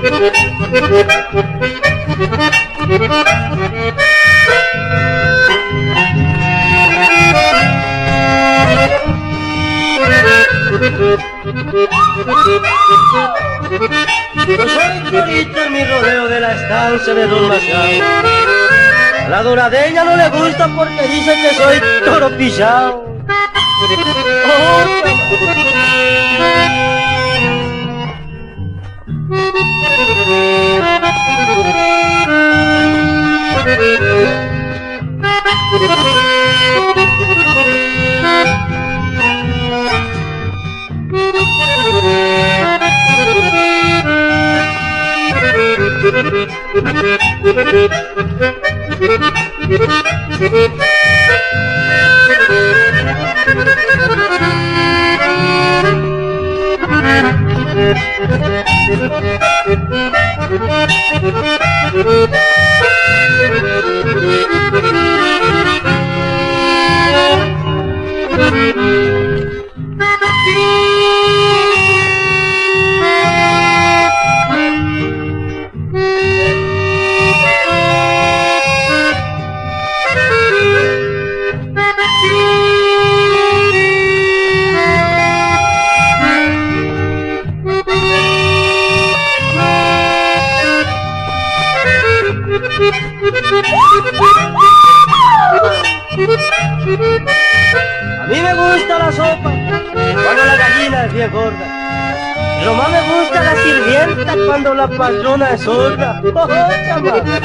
Yo soy torito en mi rodeo de la estancia de Don Machado. A la doradeña no le gusta porque dice que soy toro pillao. A mí me gusta la sopa cuando la gallina es bien gorda, pero más me gusta la sirvienta cuando la patrona es sorda. ¡Oh, chamaca!